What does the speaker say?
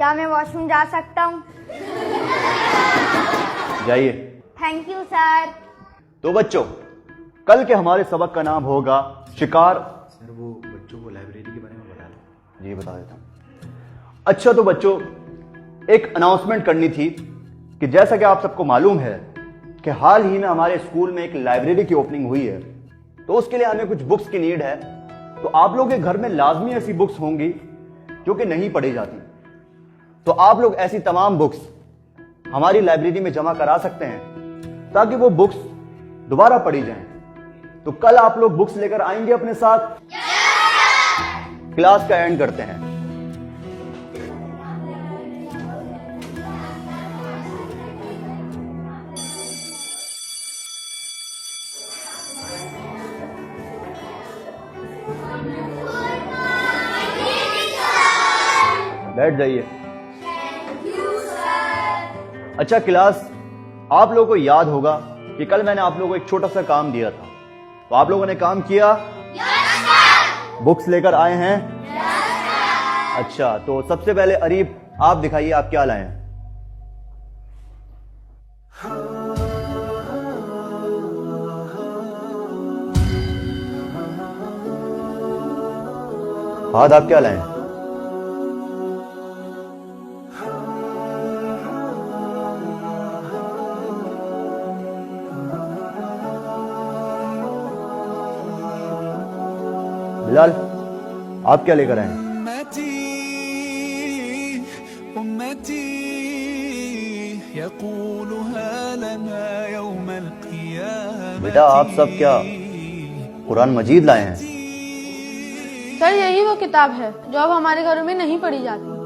क्या मैं वॉशरूम जा सकता हूँ? जाइए। Thank you sir. तो बच्चों, कल के हमारे सबक का नाम होगा शिकार। सर वो बच्चों को लाइब्रेरी के बारे में बता दो। जी बता देता हूं। अच्छा तो बच्चों, एक अनाउंसमेंट करनी थी कि जैसा कि आप सबको मालूम है कि हाल ही में हमारे स्कूल में एक लाइब्रेरी की ओपनिंग हुई है, तो उसके लिए हमें कुछ बुक्स की नीड है। तो आप लोगों के घर में लाजमी ऐसी बुक्स होंगी जो कि नहीं पढ़ी जाती, तो आप लोग ऐसी तमाम बुक्स हमारी लाइब्रेरी में जमा करा सकते हैं ताकि वो बुक्स दोबारा पढ़ी जाएं। तो कल आप लोग बुक्स लेकर आएंगे अपने साथ? क्लास का एंड करते हैं। बैठ जाइए। अच्छा क्लास, आप लोगों को याद होगा कि कल मैंने आप लोगों को एक छोटा सा काम दिया था, तो आप लोगों ने काम किया? बुक्स लेकर आए हैं? अच्छा, तो सबसे पहले अरीब आप दिखाइए आप क्या लाए हैं। फाहद आप क्या लाए हैं? बिलाल आप क्या लेकर आए हैं? बेटा आप सब क्या कुरान मजीद लाए हैं? सर यही वो किताब है जो अब हमारे घरों में नहीं पढ़ी जाती।